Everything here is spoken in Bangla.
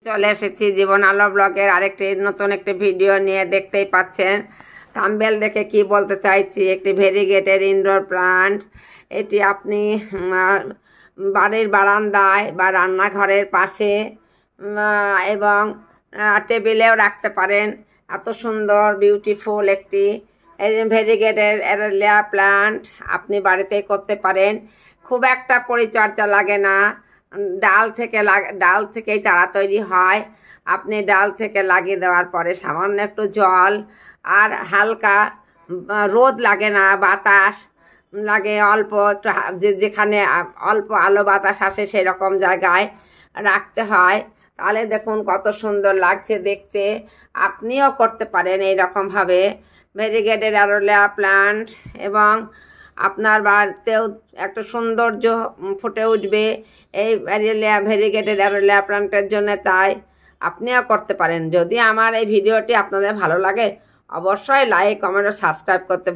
চলে এসেছি জীবন আলো ব্লগের আরেকটি নতুন একটি ভিডিও নিয়ে। দেখতেই পাচ্ছেন থাম্বনেল দেখে কি বলতে চাইছি। একটি ভেরিগেটেড ইনডোর প্লান্ট। এটি আপনি বাড়ির বারান্দায় বা রান্নাঘরের পাশে এবং টেবিলেও রাখতে পারেন। এত সুন্দর বিউটিফুল একটি ভেরিগেটেড অ্যারেলিয়া প্লান্ট আপনি বাড়িতেই করতে পারেন। খুব একটা পরিচর্যা লাগে না। ডাল থেকেই চারা তৈরি হয়। আপনি ডাল থেকে লাগিয়ে দেওয়ার পরে সামান্য একটু জল আর হালকা রোদ লাগে না, বাতাস লাগে অল্প একটু, যেখানে অল্প আলো বাতাস আসে সেরকম জায়গায় রাখতে হয়। তাহলে দেখুন কত সুন্দর লাগছে দেখতে। আপনিও করতে পারেন এইরকমভাবে ভেরিগেটেড অ্যারেলিয়া প্লান্ট, এবং আপনার বাড়িতেও একটা সৌন্দর্য ফুটে উঠবে এই ভেরিগেটেড অ্যারেলিয়া প্লান্টের জন্য। তাই আপনিও করতে পারেন। যদি আমার এই ভিডিওটি আপনাদের ভালো লাগে অবশ্যই লাইক, কমেন্ট ও সাবস্ক্রাইব করতে